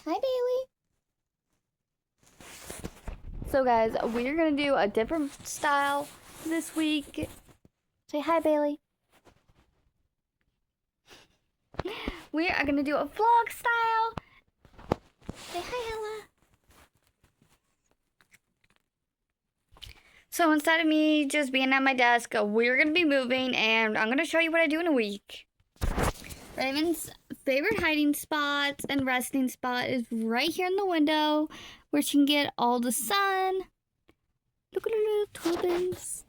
Hi, Bailey. So, guys, we're going to do a different style this week. Say hi, Bailey. We are going to do a vlog style. Say hi, Ella. So, instead of me just being at my desk, we're going to be moving, and I'm going to show you what I do in a week. Raven's favorite hiding spots and resting spot is right here in the window where she can get all the sun. Look at her little turbans.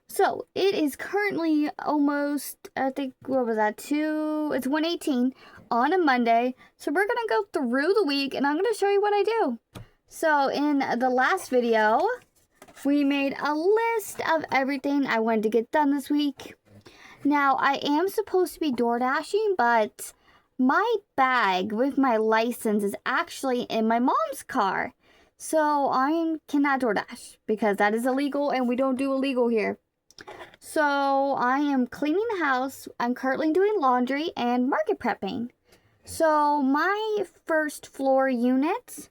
So it is currently almost, I think, what was that, it's 1:18 on a Monday. So we're going to go through the week and I'm going to show you what I do. So in the last video, we made a list of everything I wanted to get done this week. Now, I am supposed to be door dashing, but my bag with my license is actually in my mom's car. So I cannot door dash because that is illegal and we don't do illegal here. So I am cleaning the house. I'm currently doing laundry and market prepping. So my first floor unit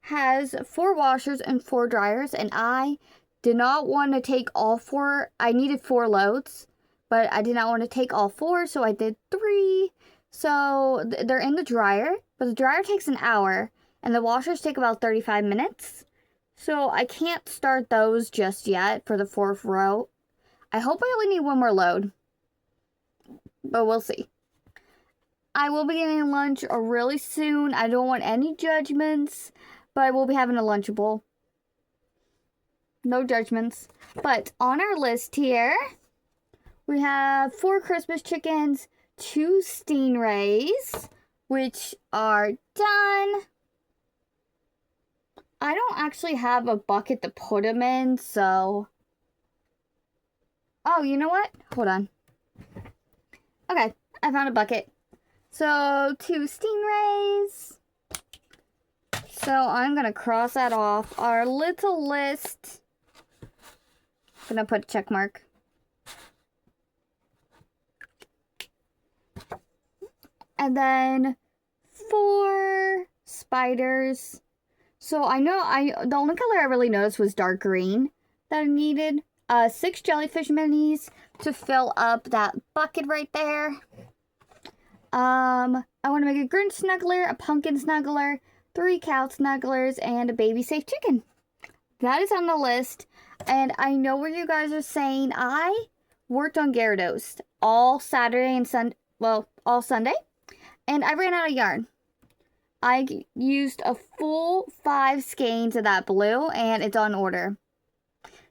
has 4 washers and 4 dryers, and I did not want to take all 4. I needed 4 loads, but I did not want to take all 4, so I did 3. So they're in the dryer, but the dryer takes an hour, and the washers take about 35 minutes. So I can't start those just yet for the 4th row. I hope I only need 1 more load, but we'll see. I will be getting lunch really soon. I don't want any judgments, but I will be having a Lunchable. No judgments. But on our list here, we have 4 Christmas chickens, 2 stingrays, which are done. I don't actually have a bucket to put them in, so... Oh, you know what? Hold on. Okay, I found a bucket. So, 2 stingrays. So, I'm going to cross that off our little list. I'm going to put a check mark. And then 4 spiders. So, the only color I really noticed was dark green that I needed. 6 jellyfish minis to fill up that bucket right there. I want to make a Grinch snuggler, a pumpkin snuggler, 3 cow snugglers, and a baby safe chicken. That is on the list. And I know what you guys are saying. I worked on Gyarados all Saturday and Sunday. Well, all Sunday. And I ran out of yarn. I used a full 5 skeins of that blue, and it's on order.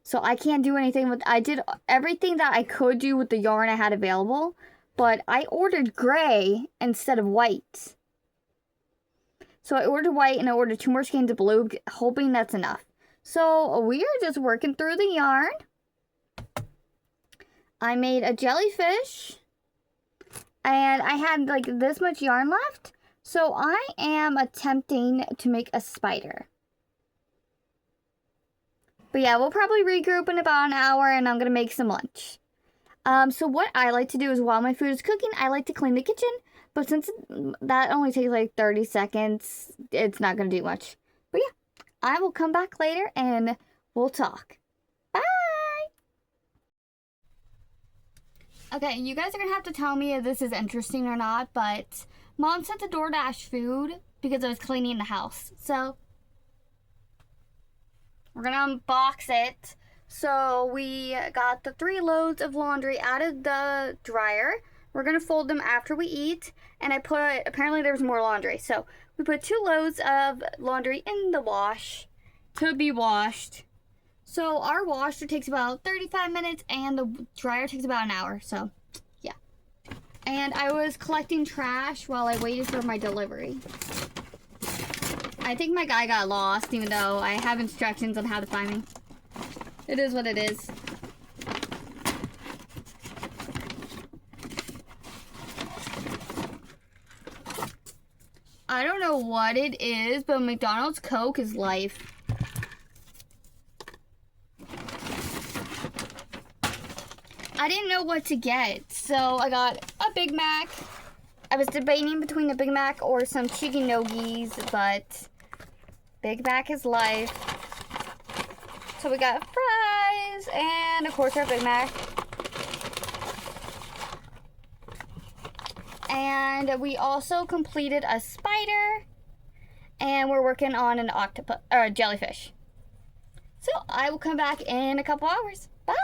So I can't do anything with... I did everything that I could do with the yarn I had available. But I ordered gray instead of white. So I ordered white and I ordered 2 more skeins of blue, hoping that's enough. So we are just working through the yarn. I made a jellyfish. And I had like this much yarn left. So I am attempting to make a spider. But yeah, we'll probably regroup in about an hour and I'm going to make some lunch. So what I like to do is while my food is cooking, I like to clean the kitchen. But since that only takes like 30 seconds, it's not going to do much. But yeah, I will come back later and we'll talk. Bye! Okay, you guys are going to have to tell me if this is interesting or not, but Mom sent the DoorDash food because I was cleaning the house. So we're going to unbox it. So we got the 3 loads of laundry out of the dryer. We're going to fold them after we eat. And apparently there was more laundry. So we put 2 loads of laundry in the wash to be washed. So our washer takes about 35 minutes and the dryer takes about an hour. So yeah. And I was collecting trash while I waited for my delivery. I think my guy got lost even though I have instructions on how to find me. It is what it is. I don't know what it is, but McDonald's Coke is life. I didn't know what to get, so I got a Big Mac, I was debating between a Big Mac or some chicken nuggies, but Big Mac is life. So we got fries and, of course, our Big Mac. And we also completed a spider, and we're working on an octopus or a jellyfish. So I will come back in a couple hours. Bye.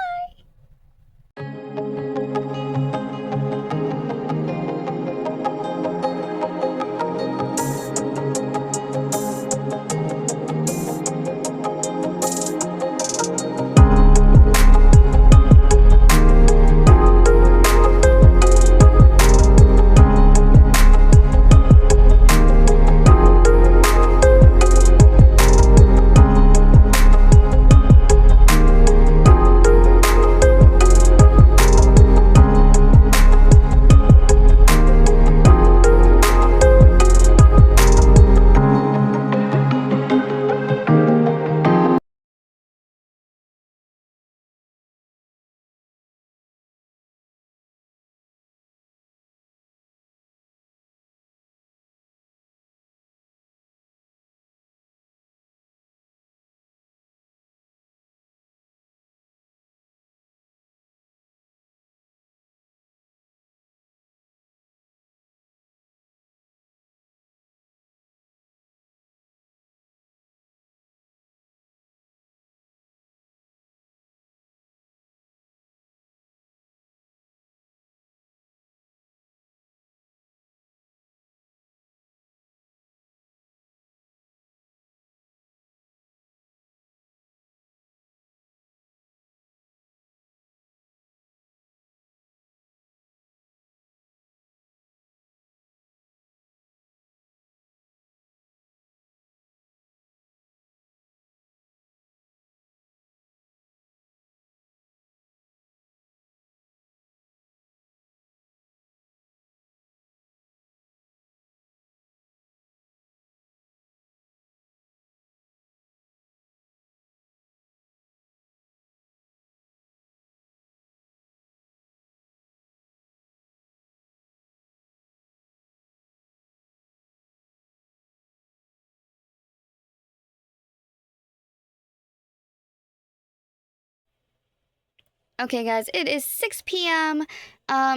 Okay, guys, it is 6 p.m.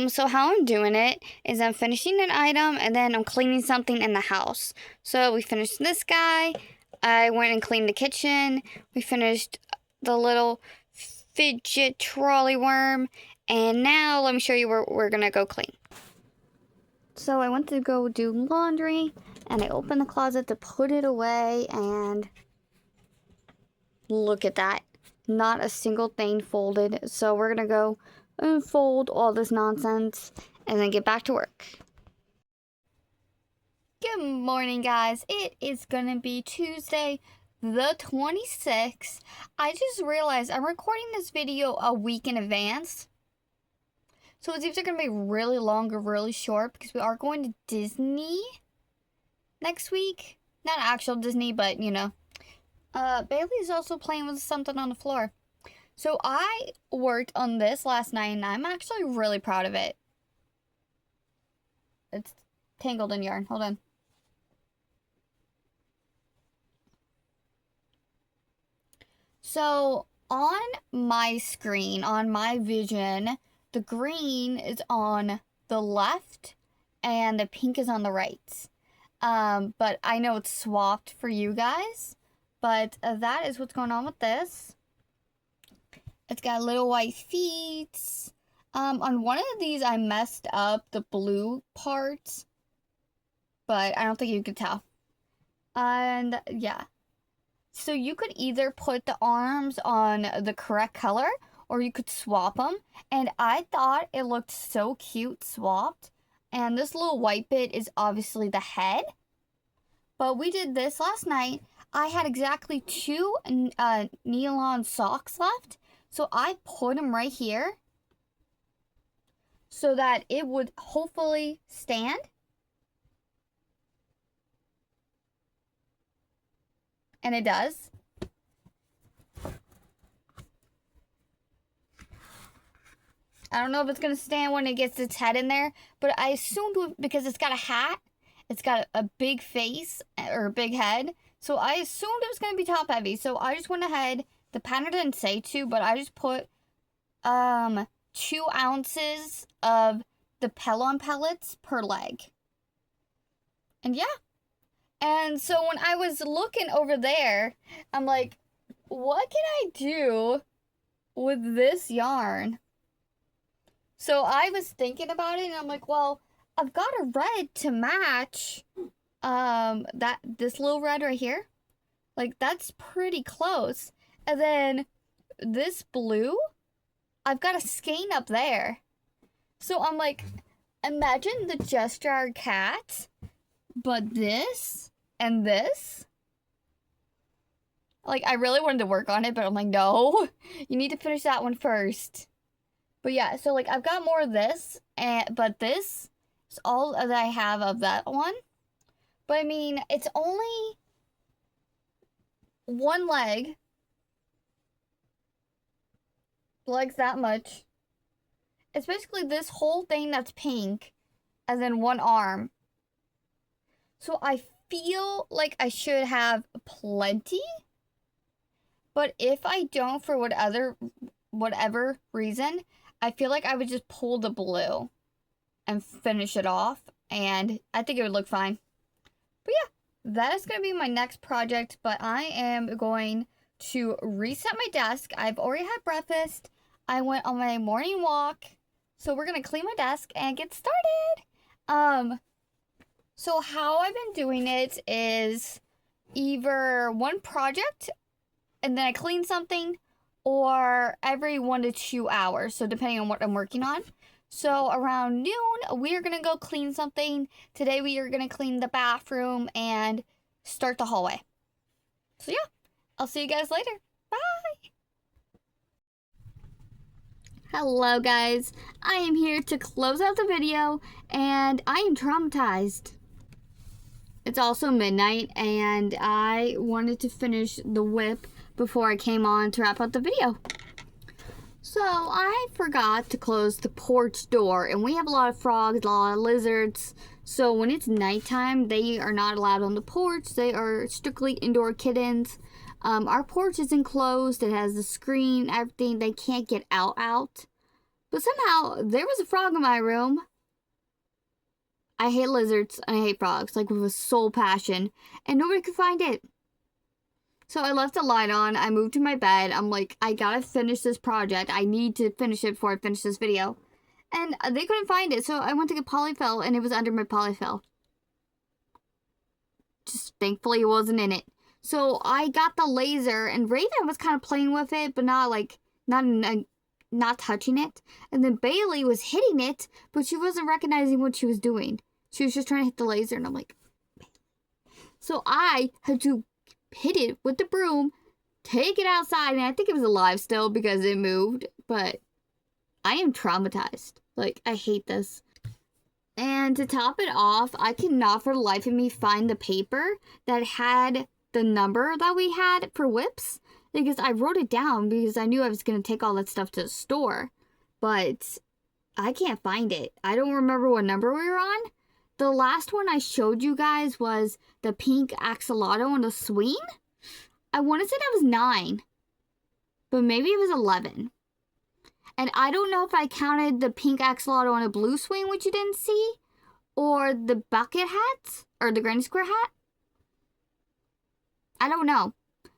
So how I'm doing it is I'm finishing an item and then I'm cleaning something in the house. So we finished this guy. I went and cleaned the kitchen. We finished the little fidget trolley worm. And now let me show you where we're gonna go clean. So I went to go do laundry and I opened the closet to put it away and look at that. Not a single thing folded. So we're gonna go and fold all this nonsense and then get back to work. Good morning, guys. It is gonna be Tuesday the 26th. I just realized I'm recording this video a week in advance. So it's either gonna be really long or really short because we are going to Disney next week. Not actual Disney, but you know. Bailey's also playing with something on the floor. So I worked on this last night and I'm actually really proud of it. It's tangled in yarn. Hold on. So on my screen, on my vision, the green is on the left and the pink is on the right. But I know it's swapped for you guys. But that is what's going on with this. It's got little white feet. On one of these, I messed up the blue part. But I don't think you could tell. And yeah. So you could either put the arms on the correct color or you could swap them. And I thought it looked so cute swapped. And this little white bit is obviously the head. But we did this last night. I had exactly 2 nylon socks left. So I put them right here so that it would hopefully stand. And it does. I don't know if it's going to stand when it gets its head in there, but I assumed because it's got a hat, it's got a big face or a big head, so I assumed it was going to be top heavy. So I just went ahead, the pattern didn't say to, but I just put 2 ounces of the Pellon pellets per leg. And yeah. And so when I was looking over there, I'm like, what can I do with this yarn? So I was thinking about it, and I'm like, well, I've got a red to match this little red right here. Like, that's pretty close. And then this blue, I've got a skein up there. So I'm like, imagine the Just Jar cat, but this and this. Like, I really wanted to work on it, but I'm like, no, you need to finish that one first. But yeah, so like I've got more of this, but this is all that I have of that one. But I mean, it's only one leg. Legs that much. It's basically this whole thing that's pink, and then one arm. So I feel like I should have plenty. But if I don't, for whatever reason, I feel like I would just pull the blue and finish it off, and I think it would look fine. But yeah, that is going to be my next project, but I am going to reset my desk. I've already had breakfast. I went on my morning walk, so we're going to clean my desk and get started. So how I've been doing it is either one project and then I clean something, or every 1 to 2 hours, so depending on what I'm working on. So around noon, we are going to go clean something. Today we are going to clean the bathroom and start the hallway. So yeah, I'll see you guys later. Bye! Hello guys, I am here to close out the video, and I am traumatized. It's also midnight, and I wanted to finish the whip before I came on to wrap up the video. So I forgot to close the porch door, and we have a lot of frogs, a lot of lizards. So when it's nighttime, they are not allowed on the porch. They are strictly indoor kittens. Our porch is enclosed. It has the screen, everything. They can't get out. But somehow there was a frog in my room. I hate lizards and I hate frogs, like with a soul passion, and nobody could find it. So I left the light on, I moved to my bed, I'm like, I gotta finish this project, I need to finish it before I finish this video. And they couldn't find it, so I went to get polyfill, and it was under my polyfill. Just thankfully it wasn't in it. So I got the laser, and Raven was kind of playing with it, but not touching it. And then Bailey was hitting it, but she wasn't recognizing what she was doing. She was just trying to hit the laser, and I'm like, so I had to hit it with the broom, take it outside, and I think it was alive still because it moved, but I am traumatized. Like, I hate this. And to top it off, I cannot for the life of me find the paper that had the number that we had for whips, because I wrote it down because I knew I was going to take all that stuff to the store, but I can't find it. I don't remember what number we were on. The last one I showed you guys was the pink axolotl on the swing. I want to say that was 9, but maybe it was 11. And I don't know if I counted the pink axolotl on a blue swing, which you didn't see, or the bucket hat, or the granny square hat. I don't know.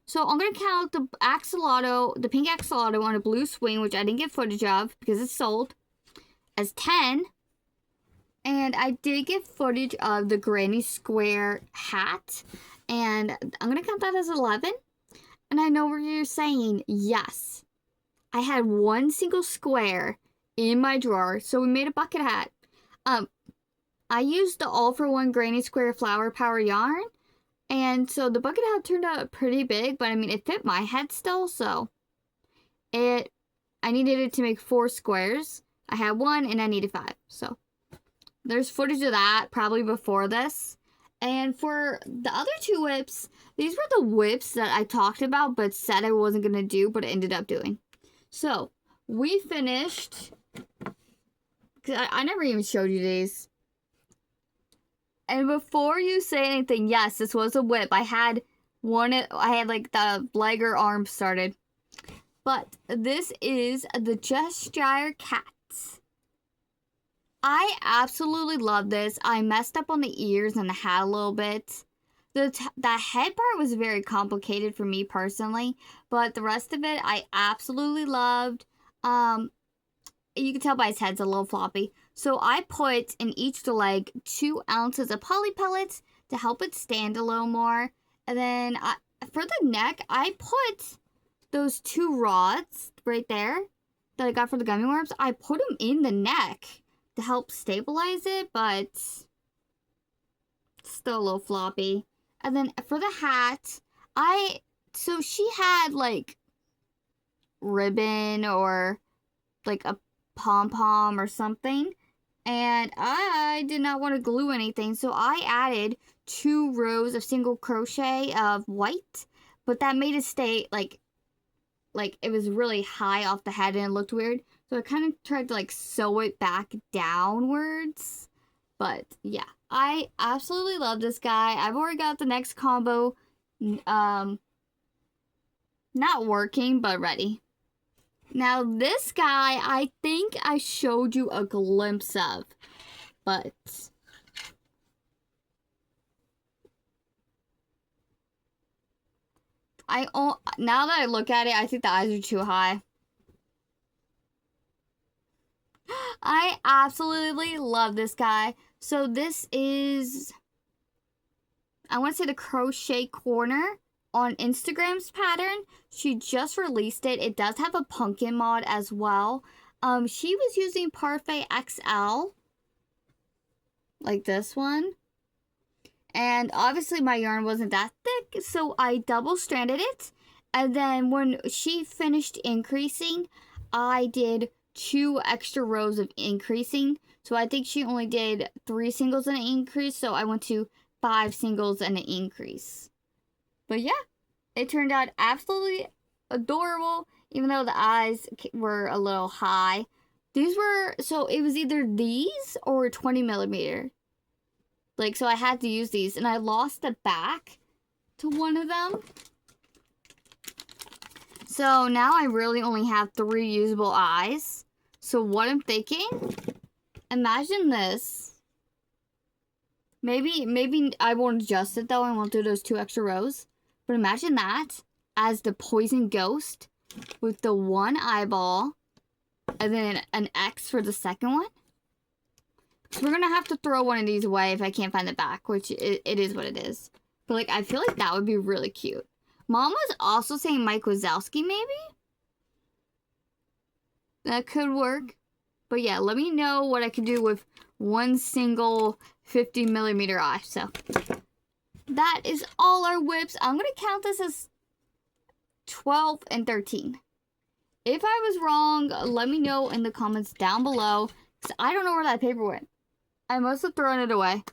So I'm going to count the axolotl, the pink axolotl on a blue swing, which I didn't get footage of because it's sold, as 10. And I did get footage of the granny square hat, and I'm going to count that as 11. And I know what you're saying. Yes, I had one single square in my drawer, so we made a bucket hat. I used the All for One Granny Square Flower Power yarn, and so the bucket hat turned out pretty big, but I mean, it fit my head still, so I needed it to make 4 squares. I had 1, and I needed 5, so there's footage of that, probably before this. And for the other 2 whips, these were the whips that I talked about, but said I wasn't going to do, but ended up doing. So, we finished I never even showed you these. And before you say anything, yes, this was a whip. I had like the leg or arm started. But this is the Cheshire Cat. I absolutely love this. I messed up on the ears and the hat a little bit. The head part was very complicated for me personally, but the rest of it I absolutely loved. You can tell by his head's a little floppy. So I put in each leg 2 ounces of poly pellets to help it stand a little more. And then for the neck, I put those 2 rods right there that I got for the gummy worms. I put them in the neck to help stabilize it, but still a little floppy. And then for the hat, so she had like ribbon or like a pom-pom or something, and I did not want to glue anything, so I added 2 rows of single crochet of white, but that made it stay like it was really high off the head and it looked weird, so I kind of tried to like sew it back downwards. But yeah, I absolutely love this guy. I've already got the next combo not working but ready. Now, this guy, I think I showed you a glimpse of, but now that I look at it, I think the eyes are too high. I absolutely love this guy. So this is, I want to say the Crochet Corner on Instagram's pattern. She just released it. It does have a pumpkin mod as well. She was using Parfait XL, like this one. And obviously my yarn wasn't that thick, so I double stranded it. And then when she finished increasing, I did 2 extra rows of increasing. So I think she only did 3 singles and an increase, so I went to 5 singles and an increase. But yeah, it turned out absolutely adorable, even though the eyes were a little high. These were, so it was either these or 20 millimeter. Like, so I had to use these, and I lost the back to one of them. So now I really only have 3 usable eyes. So what I'm thinking, imagine this. Maybe I won't adjust it though, I won't do those 2 extra rows. But imagine that as the poison ghost with the 1 eyeball and then an X for the second one. So we're gonna have to throw one of these away if I can't find the back, which it is what it is. But like, I feel like that would be really cute. Mom was also saying Mike Wazowski maybe? That could work. But yeah, let me know what I can do with 1 single 50 millimeter eye. So that is all our whips. I'm going to count this as 12 and 13. If I was wrong, let me know in the comments down below, because I don't know where that paper went. I must have thrown it away.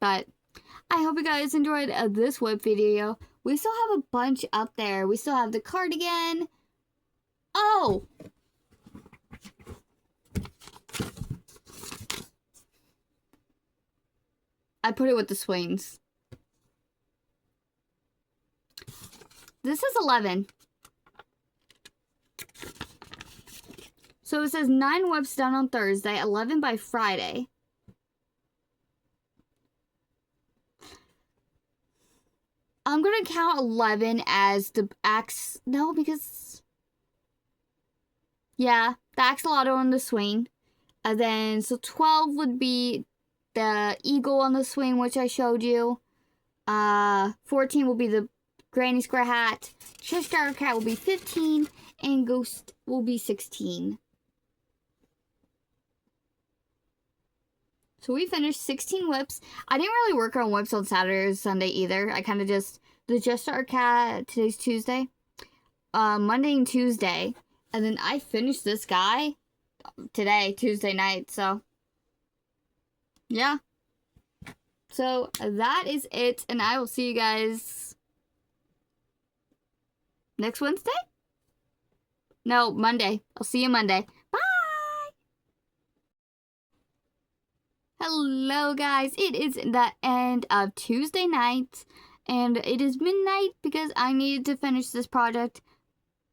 But I hope you guys enjoyed this whip video. We still have a bunch up there. We still have the cardigan. Oh! I put it with the swings. This is 11. So it says 9 whips done on Thursday, 11 by Friday. I'm going to count 11 as the axe. No, because... yeah, the axolotl on the swing. And then, so 12 would be the eagle on the swing, which I showed you. 14 will be the granny square hat. Cheshire Cat will be 15. And ghost will be 16. So we finished 16 whips. I didn't really work on whips on Saturday or Sunday either. I kind of just, the Cheshire Cat, today's Tuesday. Monday and Tuesday. And then I finished this guy today, Tuesday night. So, yeah. So that is it. And I will see you guys next Wednesday? No, Monday. I'll see you Monday. Hello guys, it is the end of Tuesday night and it is midnight because I needed to finish this project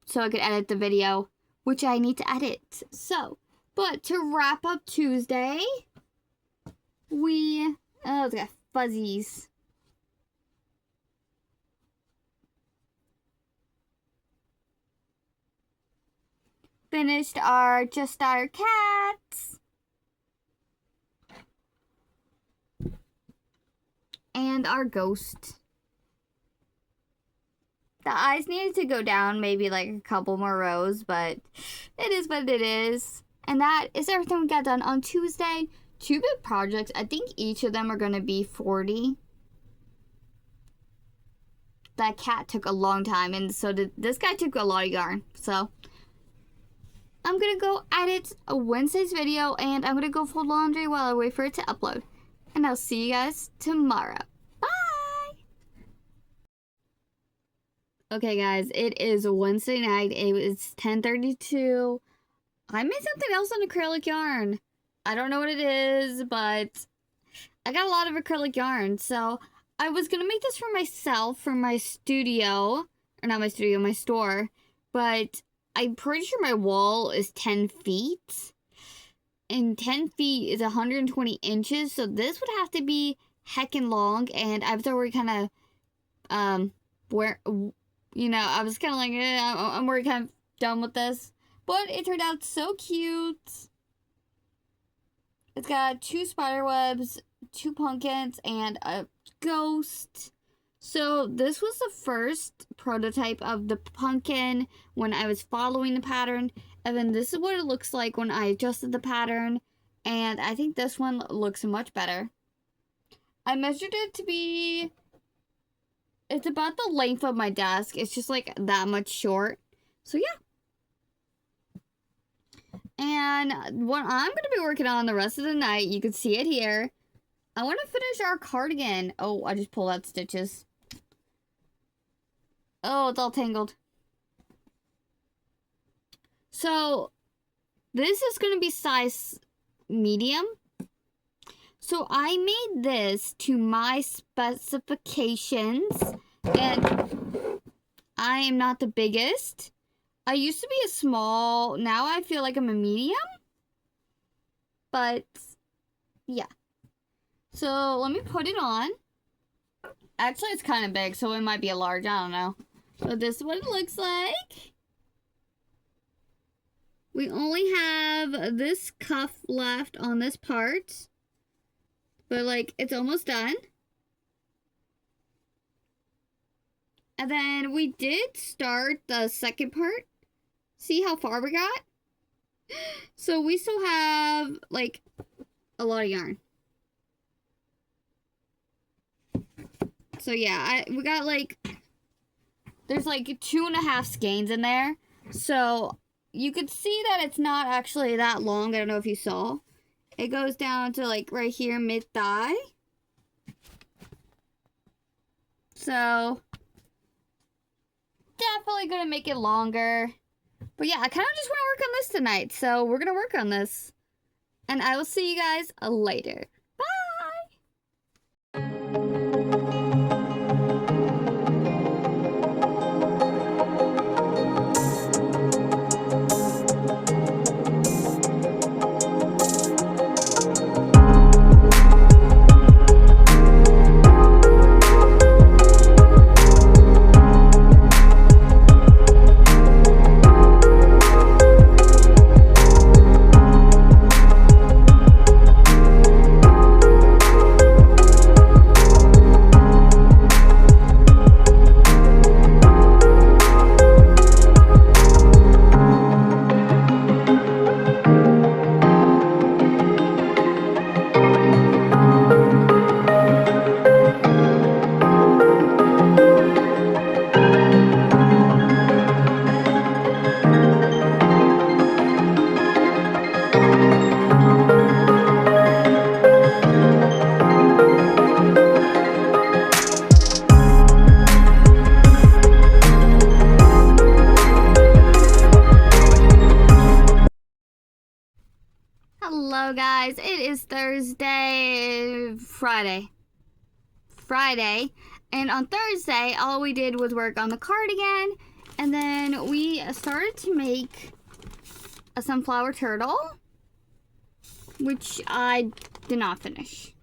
so I could edit the video, which I need to edit. But to wrap up Tuesday, we got fuzzies. Finished our Just Our Cats. And our ghost. The eyes needed to go down maybe like a couple more rows, but it is what it is. And that is everything we got done on Tuesday. 2 big projects. I think each of them are going to be 40. That cat took a long time, and so did this guy. Took a lot of yarn. So I'm going to go edit a Wednesday's video, and I'm going to go fold laundry while I wait for it to upload. And I'll see you guys tomorrow. Bye! Okay, guys, it is Wednesday night. It is 10:32. I made something else on acrylic yarn. I don't know what it is, but I got a lot of acrylic yarn. So I was going to make this for myself, for my studio. Or not my studio, my store. But I'm pretty sure my wall is 10 feet. And 10 feet is 120 inches. So this would have to be heckin' long. And I was already kind of, I was kind of like, I'm already kind of done with this. But it turned out so cute. It's got 2 spider webs, 2 pumpkins, and a ghost. So this was the first prototype of the pumpkin when I was following the pattern. And then this is what it looks like when I adjusted the pattern. And I think this one looks much better. I measured it to be... It's about the length of my desk. It's just like that much short. So yeah. And what I'm going to be working on the rest of the night, you can see it here. I want to finish our cardigan. Oh, I just pulled out stitches. Oh, it's all tangled. So, this is going to be size medium. So, I made this to my specifications. And I am not the biggest. I used to be a small. Now I feel like I'm a medium. But, yeah. So, let me put it on. Actually, it's kind of big, so it might be a large. I don't know. But this is what it looks like. We only have this cuff left on this part. But, like, it's almost done. And then we did start the second part. See how far we got? So we still have, like, a lot of yarn. So yeah, we got, like, there's, like, 2.5 skeins in there. So you could see that it's not actually that long. I don't know if you saw. It goes down to, like, right here, mid-thigh. So definitely gonna make it longer. But yeah, I kind of just want to work on this tonight. So we're gonna work on this. And I will see you guys later. Bye. Friday. And on Thursday, all we did was work on the cardigan. And then we started to make a sunflower turtle, which I did not finish.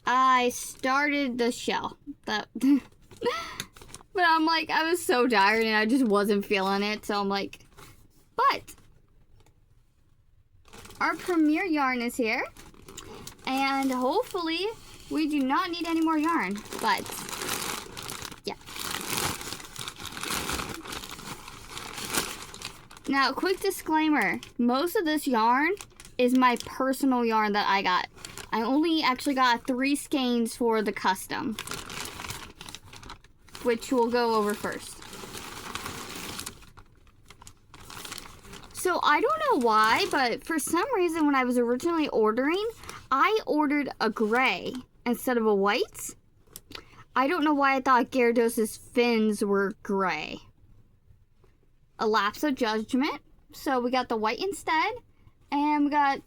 I started the shell. But I'm like, I was so tired and I just wasn't feeling it. So I'm like, but our premiere yarn is here. And hopefully we do not need any more yarn. But yeah. Now, quick disclaimer. Most of this yarn is my personal yarn that I got. I only actually got 3 skeins for the custom, which we'll go over first. So I don't know why, but for some reason when I was originally ordering, I ordered a gray instead of a white. I don't know why I thought Gyarados' fins were gray. A lapse of judgment. So we got the white instead, and we got,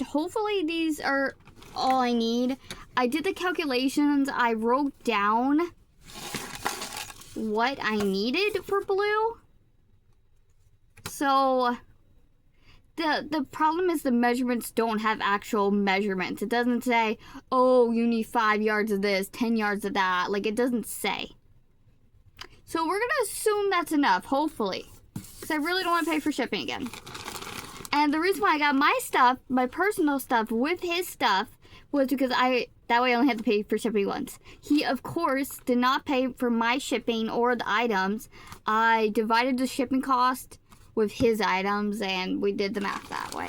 hopefully these are all I need. I did the calculations. I wrote down what I needed for blue. So the problem is the measurements don't have actual measurements. It doesn't say, oh, you need 5 yards of this, 10 yards of that. Like, it doesn't say. So we're gonna assume that's enough, hopefully, because I really don't want to pay for shipping again. And the reason why I got my stuff, my personal stuff, with his stuff was because that way I only had to pay for shipping once. He, of course, did not pay for my shipping or the items. I divided the shipping cost with his items, and we did the math that way.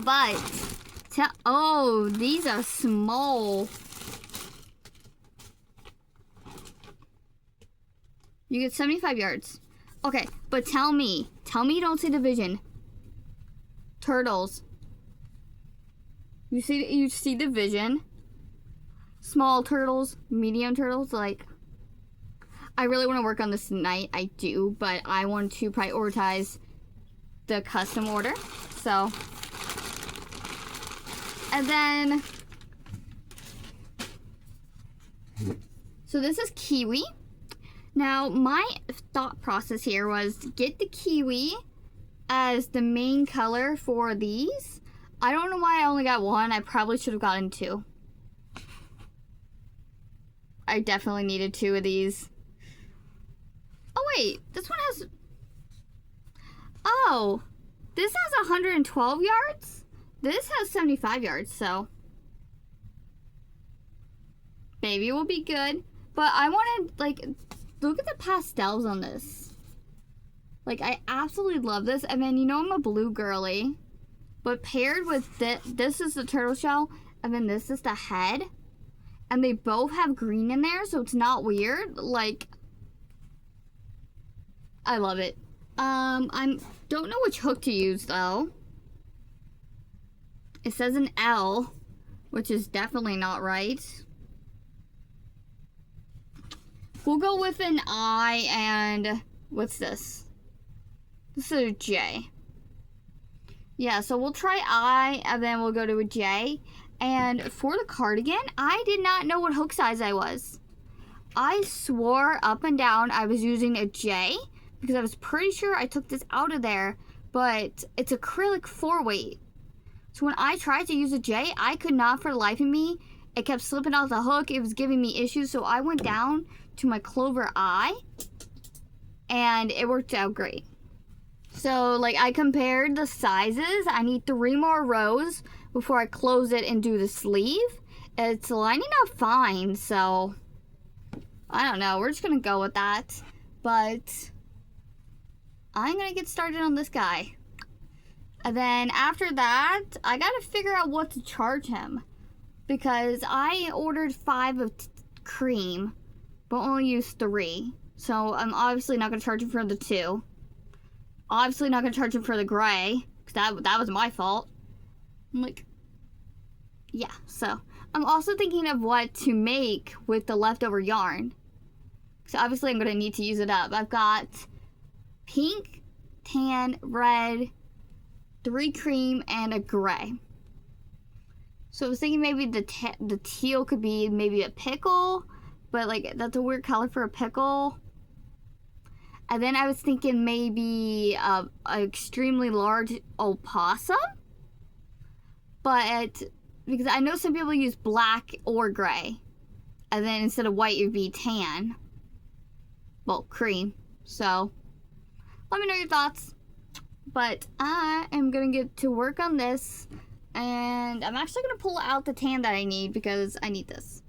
But, oh, these are small. You get 75 yards. Okay, but tell me you don't see the vision. Turtles. You see the vision. Small turtles, medium turtles, like, I really want to work on this tonight. I do, but I want to prioritize the custom order. So, and then, so this is kiwi. Now, my thought process here was get the kiwi as the main color for these. I don't know why I only got 1. I probably should have gotten 2. I definitely needed 2 of these. Oh, wait. This one has... Oh. This has 112 yards? This has 75 yards, so... maybe we'll be good. But I wanted, like... look at the pastels on this. Like, I absolutely love this. And then, you know, I'm a blue girly. But paired with this is the turtle shell, and then this is the head. And they both have green in there, so it's not weird. Like, I love it. I don't know which hook to use, though. It says an L, which is definitely not right. We'll go with an I, and what's this? This is a J. Yeah, so we'll try I, and then we'll go to a J. And for the cardigan, I did not know what hook size I was. I swore up and down I was using a J, because I was pretty sure I took this out of there, but it's acrylic 4-weight. So when I tried to use a J, I could not for the life of me. It kept slipping off the hook. It was giving me issues, so I went down to my Clover I, and it worked out great. So, like, I compared the sizes. I need 3 more rows before I close it and do the sleeve. It's lining up fine, so I don't know. We're just gonna go with that. But I'm gonna get started on this guy. And then after that, I gotta figure out what to charge him, because I ordered 5 of cream, but only used 3. So I'm obviously not gonna charge him for the 2. Obviously not gonna charge him for the gray, because that was my fault. I'm like, yeah. So I'm also thinking of what to make with the leftover yarn. So obviously I'm gonna need to use it up. I've got pink, tan, red, 3 cream, and a gray. So I was thinking maybe the teal could be maybe a pickle, but like that's a weird color for a pickle. And then I was thinking maybe an extremely large opossum, but because I know some people use black or gray, and then instead of white it would be tan, well, cream. So let me know your thoughts. But I am gonna get to work on this. And I'm actually going to pull out the tan that I need because I need this.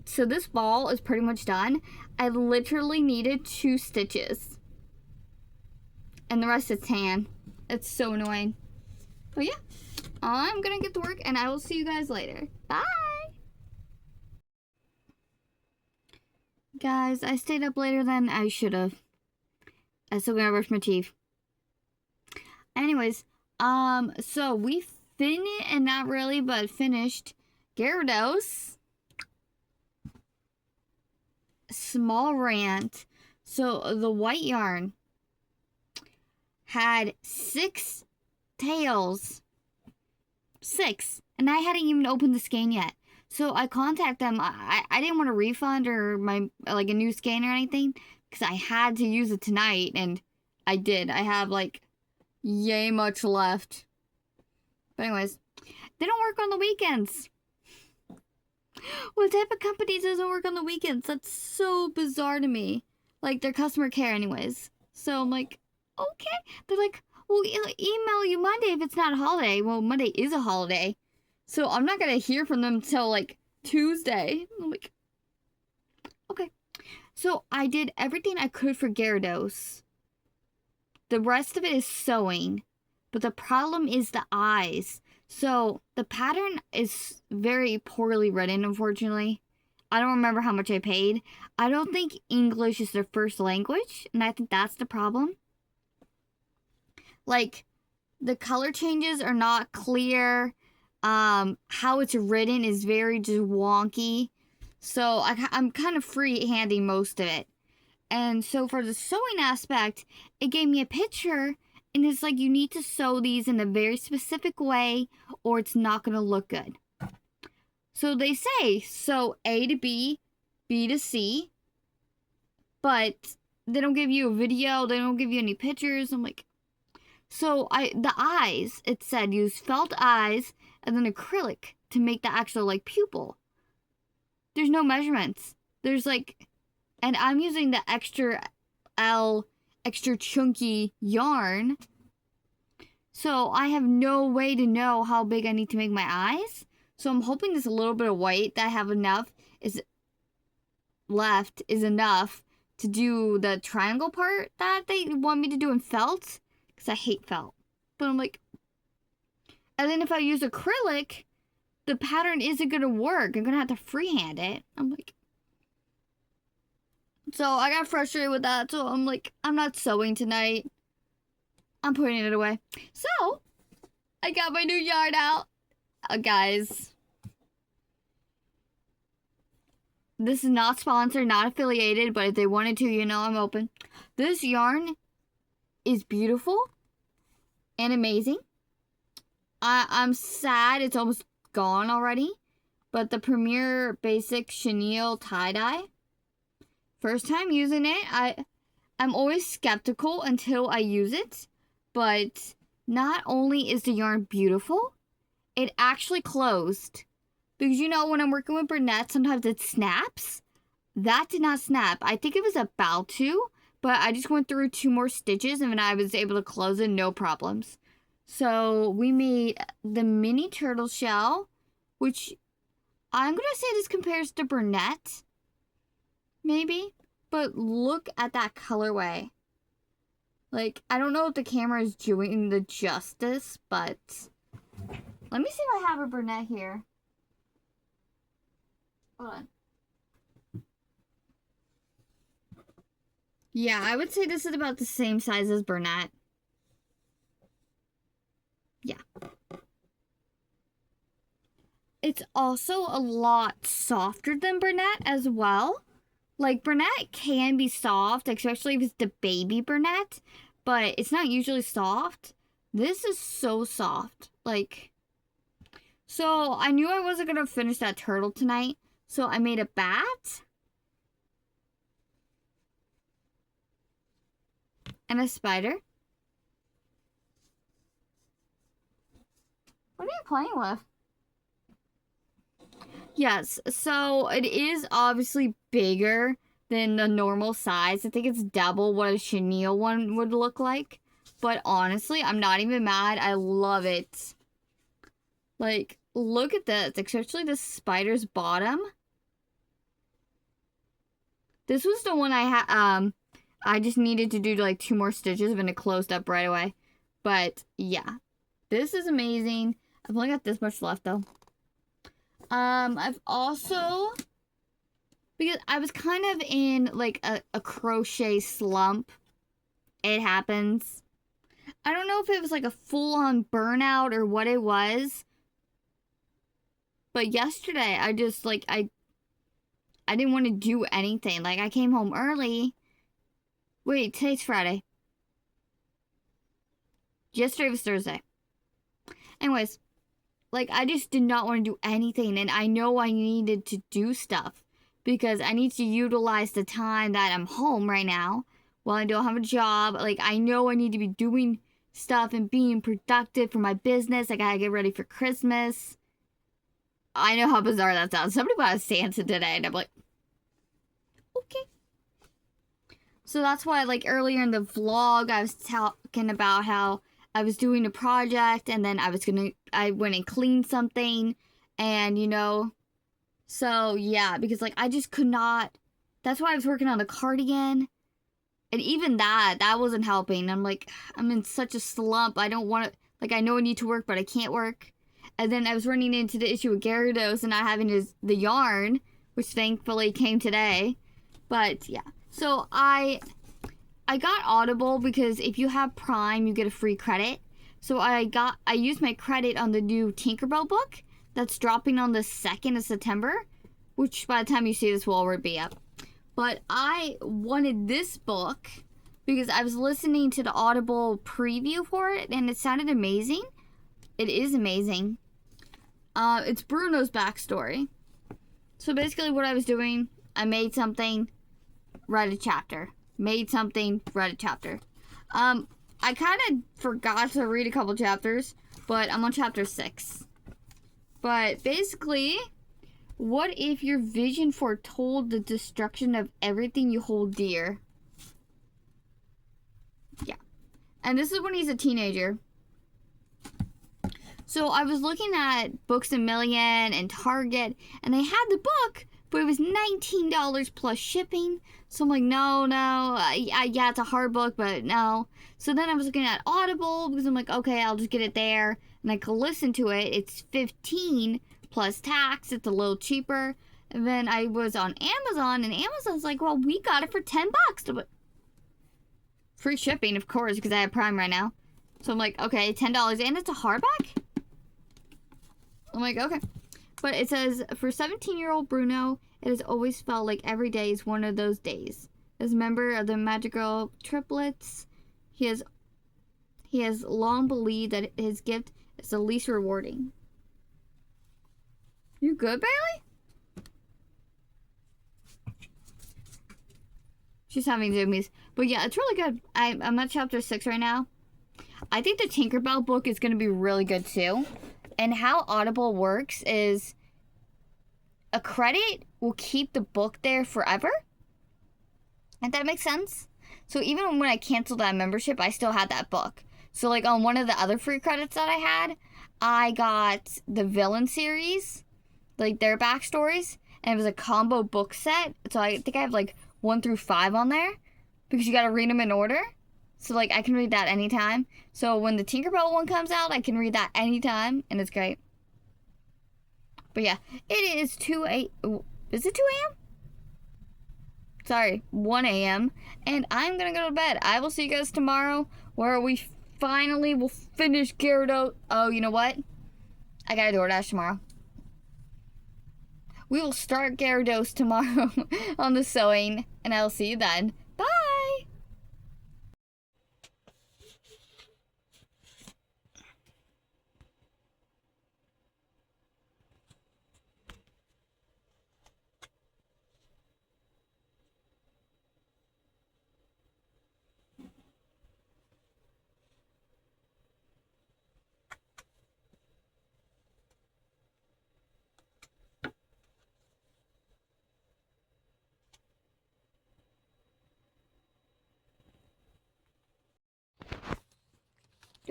So this ball is pretty much done. I literally needed 2 stitches. And the rest is tan. It's so annoying. But yeah, I'm going to get to work and I will see you guys later. Bye! Guys, I stayed up later than I should have. I still gotta brush my teeth. Anyways, so we finished, and not really, but finished Gyarados Smoldering. So the white yarn had 6 tails. 6. And I hadn't even opened the skein yet. So I contacted them. I didn't want a refund or like a new skein or anything because I had to use it tonight, and I did. I have like yay much left. But anyways, they don't work on the weekends. What type of company doesn't work on the weekends? That's so bizarre to me. Like, their customer care anyways. So I'm like, okay. They're like, we'll email you Monday if it's not a holiday. Well, Monday is a holiday. So I'm not going to hear from them till like Tuesday. I'm like, okay. So I did everything I could for Gyarados. The rest of it is sewing, but the problem is the eyes. So the pattern is very poorly written, unfortunately. I don't remember how much I paid. I don't think English is their first language, and I think that's the problem. Like, the color changes are not clear. How it's written is very just wonky. So I'm kind of free-handing most of it. And so for the sewing aspect, it gave me a picture, and it's like you need to sew these in a very specific way or it's not going to look good. So they say sew A to B, B to C, but they don't give you a video, they don't give you any pictures. I'm like, so the eyes, it said use felt eyes and then acrylic to make the actual like pupil. There's no measurements. There's like, and I'm using the extra chunky yarn. So I have no way to know how big I need to make my eyes. So I'm hoping this little bit of white that I have enough is enough to do the triangle part that they want me to do in felt. Because I hate felt. But I'm like, and then if I use acrylic, the pattern isn't going to work. I'm going to have to freehand it. I'm like, so I got frustrated with that. So I'm like, I'm not sewing tonight. I'm putting it away. So I got my new yarn out. Guys. This is not sponsored, not affiliated, but if they wanted to, you know I'm open. This yarn is beautiful and amazing. I'm sad it's almost gone already. But the Premier Basic Chenille tie-dye. First time using it. I'm always skeptical until I use it. But not only is the yarn beautiful, it actually closed. Because you know when I'm working with Bernette, sometimes it snaps. That did not snap. I think it was about to, but I just went through 2 more stitches and I was able to close it, no problems. So we made the mini turtle shell, which I'm going to say this compares to Bernette. Maybe. But look at that colorway. Like, I don't know if the camera is doing the justice, but let me see if I have a Bernette here. Hold on. Yeah, I would say this is about the same size as Bernette. Yeah. It's also a lot softer than Bernette as well. Like, Bernette can be soft, especially if it's the baby Bernette. but it's not usually soft. This is so soft. Like, so I knew I wasn't gonna finish that turtle tonight, so I made a bat and a spider. What are you playing with? Yes, so it is obviously bigger than the normal size. I think it's double what a chenille one would look like. But honestly, I'm not even mad. I love it. Like, look at this. Especially the spider's bottom. This was the one I had, I just needed to do like 2 more stitches and it closed up right away. But yeah, this is amazing. I've only got this much left though. I've also, because I was kind of in like a crochet slump. It happens. I don't know if it was like a full-on burnout or what it was. But yesterday, I just like, I didn't want to do anything. Like, I came home early. Wait, today's Friday. Yesterday was Thursday. Anyways, like, I just did not want to do anything. And I know I needed to do stuff. Because I need to utilize the time that I'm home right now. While I don't have a job. Like, I know I need to be doing stuff and being productive for my business. I gotta get ready for Christmas. I know how bizarre that sounds. Somebody bought a Santa today. And I'm like, okay. So that's why, like, earlier in the vlog, I was talking about how I was doing a project. And then I went and cleaned something. And, you know. So, yeah. Because, like, I just could not. That's why I was working on the cardigan. And even that wasn't helping. I'm like, I'm in such a slump. I don't want to, like, I know I need to work, but I can't work. And then I was running into the issue with Gyarados and not having the yarn, which thankfully came today. But, yeah. So, I got Audible because if you have Prime, you get a free credit. So, I used my credit on the new Tinkerbell book that's dropping on the 2nd of September, which by the time you see this will already be up. But I wanted this book because I was listening to the Audible preview for it and it sounded amazing. It is amazing. It's Bruno's backstory. So basically what I was doing, I made something, read a chapter. Made something, read a chapter. I kind of forgot to read a couple chapters, but I'm on chapter 6. But basically, what if your vision foretold the destruction of everything you hold dear? Yeah. And this is when he's a teenager. So I was looking at Books A Million and Target, and they had the book, but it was $19 plus shipping. So I'm like, no. Yeah, it's a hard book, but no. So then I was looking at Audible, because I'm like, okay, I'll just get it there, and I can listen to it. It's $15 plus tax. It's a little cheaper. And then I was on Amazon, and Amazon's like, well, we got it for $10. Free shipping, of course, because I have Prime right now. So I'm like, okay, $10, and it's a hardback? I'm like, okay. But it says, for 17-year-old Bruno, it has always felt like every day is one of those days. As a member of the Madrigal triplets, he has long believed that his gift is the least rewarding. You good, Bailey? She's having zoomies. But yeah, it's really good. I'm at chapter 6 right now. I think the Tinkerbell book is going to be really good too. And how Audible works is a credit will keep the book there forever. If that makes sense. So even when I canceled that membership, I still had that book. So like on one of the other free credits that I had, I got the Villain series, like their backstories, and it was a combo book set. So I think I have like 1 through 5 on there because you got to read them in order. So like I can read that anytime. So when the Tinkerbell one comes out, I can read that anytime, and it's great. But yeah, it is 2 a.m. Is it 2 a.m.? Sorry, 1 a.m. And I'm gonna go to bed. I will see you guys tomorrow, where we finally will finish Gyarados. Oh, you know what? I gotta DoorDash tomorrow. We will start Gyarados tomorrow on the sewing, and I'll see you then. Bye!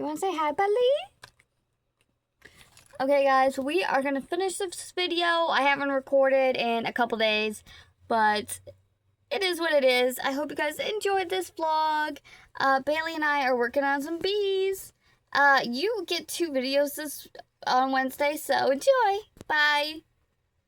you want to say hi, Bailey? Okay, guys, we are going to finish this video. I haven't recorded in a couple days, but it is what it is. I hope you guys enjoyed this vlog. Bailey and I are working on some bees. You get 2 videos on Wednesday, so enjoy. Bye.